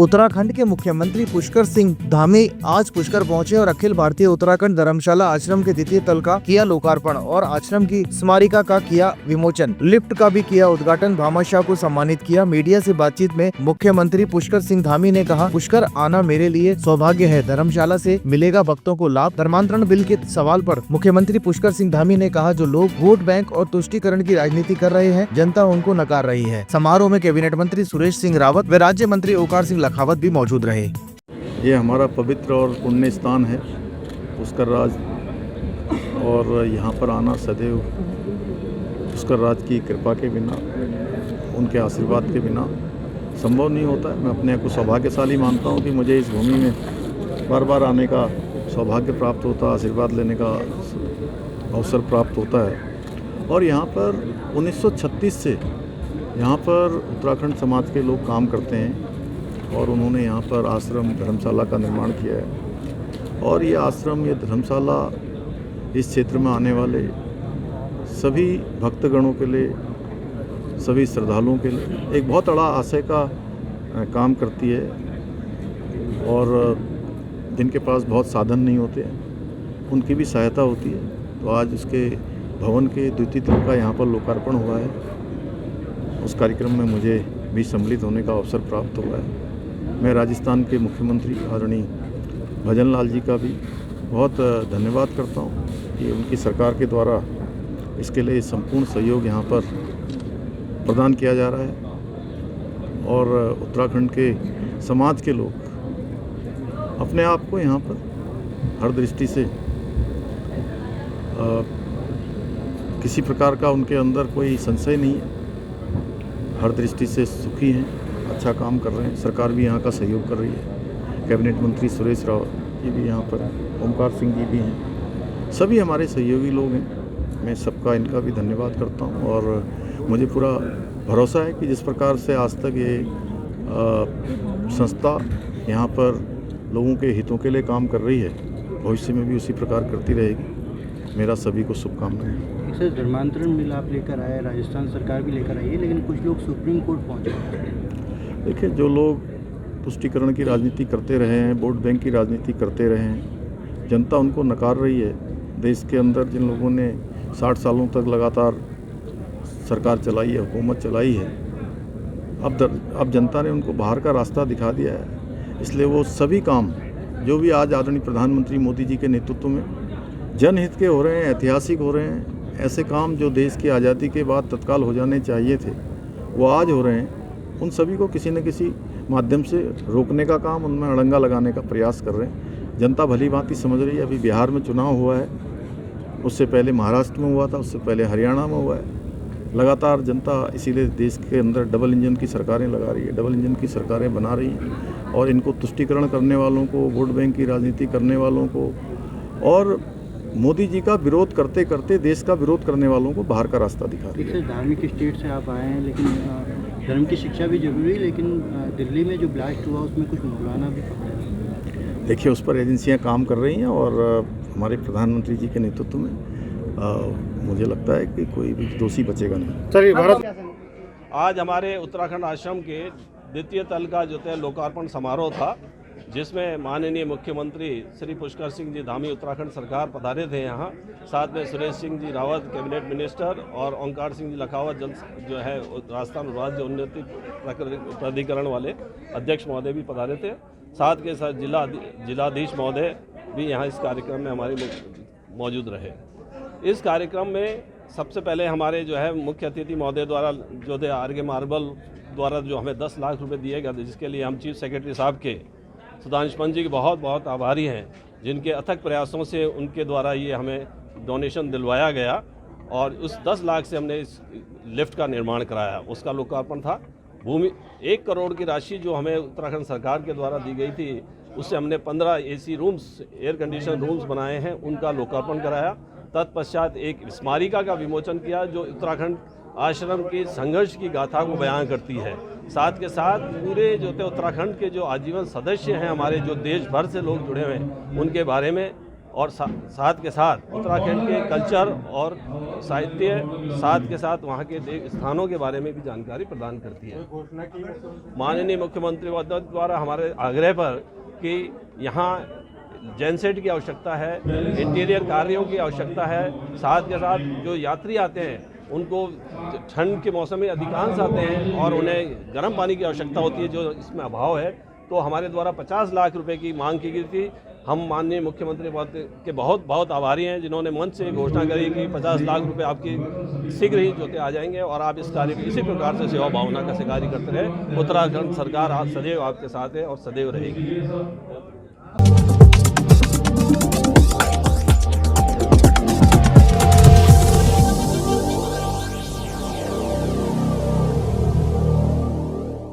उत्तराखंड के मुख्यमंत्री पुष्कर सिंह धामी आज पुष्कर पहुंचे और अखिल भारतीय उत्तराखंड धर्मशाला आश्रम के द्वितीय तल का किया लोकार्पण और आश्रम की स्मारिका का किया विमोचन। लिफ्ट का भी किया उद्घाटन। भामाशाह को सम्मानित किया। मीडिया से बातचीत में मुख्यमंत्री पुष्कर सिंह धामी ने कहा, पुष्कर आना मेरे लिए सौभाग्य है। धर्मशाला से मिलेगा भक्तों को लाभ। धर्मांतरण बिल के सवाल पर मुख्यमंत्री पुष्कर सिंह धामी ने कहा, जो लोग वोट बैंक और तुष्टीकरण की राजनीति कर रहे हैं, जनता उनको नकार रही है। समारोह में कैबिनेट मंत्री सुरेश सिंह रावत व राज्य मंत्री ओंकार सिंह लखावत भी मौजूद रहे। ये हमारा पवित्र और पुण्य स्थान है पुष्कर राज, और यहाँ पर आना सदैव पुष्कर राज की कृपा के बिना, उनके आशीर्वाद के बिना संभव नहीं होता है। मैं अपने आप को सौभाग्यशाली मानता हूँ कि मुझे इस भूमि में बार बार आने का सौभाग्य प्राप्त होता है, आशीर्वाद लेने का अवसर प्राप्त होता है। और यहाँ पर 1936 से यहाँ पर उत्तराखंड समाज के लोग काम करते हैं और उन्होंने यहाँ पर आश्रम धर्मशाला का निर्माण किया है। और ये आश्रम, ये धर्मशाला इस क्षेत्र में आने वाले सभी भक्तगणों के लिए, सभी श्रद्धालुओं के लिए एक बहुत बड़ा आशय का काम करती है। और जिनके पास बहुत साधन नहीं होते हैं उनकी भी सहायता होती है। तो आज उसके भवन के द्वितीय तल का यहाँ पर लोकार्पण हुआ है। उस कार्यक्रम में मुझे भी सम्मिलित होने का अवसर प्राप्त हुआ है। मैं राजस्थान के मुख्यमंत्री आदरणीय भजन लाल जी का भी बहुत धन्यवाद करता हूँ कि उनकी सरकार के द्वारा इसके लिए संपूर्ण सहयोग यहाँ पर प्रदान किया जा रहा है। और उत्तराखंड के समाज के लोग अपने आप को यहाँ पर हर दृष्टि से किसी प्रकार का उनके अंदर कोई संशय नहीं है, हर दृष्टि से सुखी हैं, अच्छा काम कर रहे हैं। सरकार भी यहाँ का सहयोग कर रही है। कैबिनेट मंत्री सुरेश रावत जी भी यहाँ पर, ओंकार सिंह जी भी हैं, सभी हमारे सहयोगी लोग हैं। मैं सबका, इनका भी धन्यवाद करता हूँ। और मुझे पूरा भरोसा है कि जिस प्रकार से आज तक ये संस्था यहाँ पर लोगों के हितों के लिए काम कर रही है, भविष्य में भी उसी प्रकार करती रहेगी। मेरा सभी को शुभकामनाएं। सर, धर्मांतरण बिल आप लेकर आए, राजस्थान सरकार भी लेकर आई है, लेकिन कुछ लोग सुप्रीम कोर्ट पहुँचे। देखिए, जो लोग तुष्टीकरण की राजनीति करते रहे हैं, वोट बैंक की राजनीति करते रहे हैं, जनता उनको नकार रही है। देश के अंदर जिन लोगों ने 60 सालों तक लगातार सरकार चलाई है, हुकूमत चलाई है, अब जनता ने उनको बाहर का रास्ता दिखा दिया है। इसलिए वो सभी काम जो भी आज आदरणीय प्रधानमंत्री मोदी जी के नेतृत्व में जनहित के हो रहे हैं, ऐतिहासिक हो रहे हैं, ऐसे काम जो देश की आज़ादी के बाद तत्काल हो जाने चाहिए थे, वो आज हो रहे हैं। उन सभी को किसी न किसी माध्यम से रोकने का काम, उनमें अड़ंगा लगाने का प्रयास कर रहे हैं। जनता भली भांति समझ रही है। अभी बिहार में चुनाव हुआ है, उससे पहले महाराष्ट्र में हुआ था, उससे पहले हरियाणा में हुआ है। लगातार जनता इसीलिए देश के अंदर डबल इंजन की सरकारें लगा रही है, डबल इंजन की सरकारें बना रही हैं। और इनको तुष्टीकरण करने वालों को, वोट बैंक की राजनीति करने वालों को और मोदी जी का विरोध करते करते देश का विरोध करने वालों को बाहर का रास्ता दिखा रही है। धार्मिक स्टेट से आप आए हैं, लेकिन धर्म की शिक्षा भी जरूरी है, लेकिन दिल्ली में जो ब्लास्ट हुआ उसमें कुछ मौलाना भी पकड़े। देखिए, उस पर एजेंसियां काम कर रही हैं और हमारे प्रधानमंत्री जी के नेतृत्व में मुझे लगता है कि कोई भी दोषी बचेगा नहीं। सर, आज हमारे उत्तराखंड आश्रम के द्वितीय तल का जो है लोकार्पण समारोह था, जिसमें माननीय मुख्यमंत्री श्री पुष्कर सिंह जी धामी उत्तराखंड सरकार पधारे थे यहाँ। साथ में सुरेश सिंह जी रावत कैबिनेट मिनिस्टर और ओंकार सिंह जी लखावत जो है राजस्थान राज्य उन्नति प्राधिकरण वाले अध्यक्ष महोदय भी पधारे थे। साथ के साथ जिलाधीश महोदय भी यहाँ इस कार्यक्रम में हमारे मौजूद रहे। इस कार्यक्रम में सबसे पहले हमारे जो है मुख्य अतिथि महोदय द्वारा जो थे आर के मार्बल द्वारा जो हमें 10 लाख रुपए दिए गए, जिसके लिए हम चीफ सेक्रेटरी साहब के सुधांशु पंत जी के बहुत बहुत आभारी हैं, जिनके अथक प्रयासों से उनके द्वारा ये हमें डोनेशन दिलवाया गया और उस 10 लाख से हमने इस लिफ्ट का निर्माण कराया। उसका लोकार्पण था। भूमि 1 करोड़ की राशि जो हमें उत्तराखंड सरकार के द्वारा दी गई थी, उससे हमने 15 AC rooms, air condition rooms बनाए हैं, उनका लोकार्पण कराया। तत्पश्चात एक स्मारिका का विमोचन किया जो उत्तराखंड आश्रम की संघर्ष की गाथा को बयान करती है। साथ के साथ पूरे जो थे उत्तराखंड के जो आजीवन सदस्य हैं हमारे, जो देश भर से लोग जुड़े हुए हैं, उनके बारे में और साथ के साथ उत्तराखंड के कल्चर और साहित्य, साथ के साथ वहाँ के स्थानों के बारे में भी जानकारी प्रदान करती है। माननीय मुख्यमंत्री महोदय द्वारा हमारे आग्रह पर कि यहाँ जेनसेट की आवश्यकता है, इंटीरियर कार्यों की आवश्यकता है, साथ के साथ जो यात्री आते हैं उनको ठंड के मौसम में अधिकांश आते हैं और उन्हें गर्म पानी की आवश्यकता होती है, जो इसमें अभाव है। तो हमारे द्वारा 50 लाख रुपए की मांग की गई थी। हम माननीय मुख्यमंत्री के बहुत बहुत आभारी हैं, जिन्होंने मंच से घोषणा करी कि 50 लाख रुपए आपकी शीघ्र ही जोते आ जाएंगे और आप इस कार्य को इसी प्रकार से सेवा भावना का से कार्य करते रहे। उत्तराखंड सरकार आज सदैव आपके साथ है और सदैव रहेगी।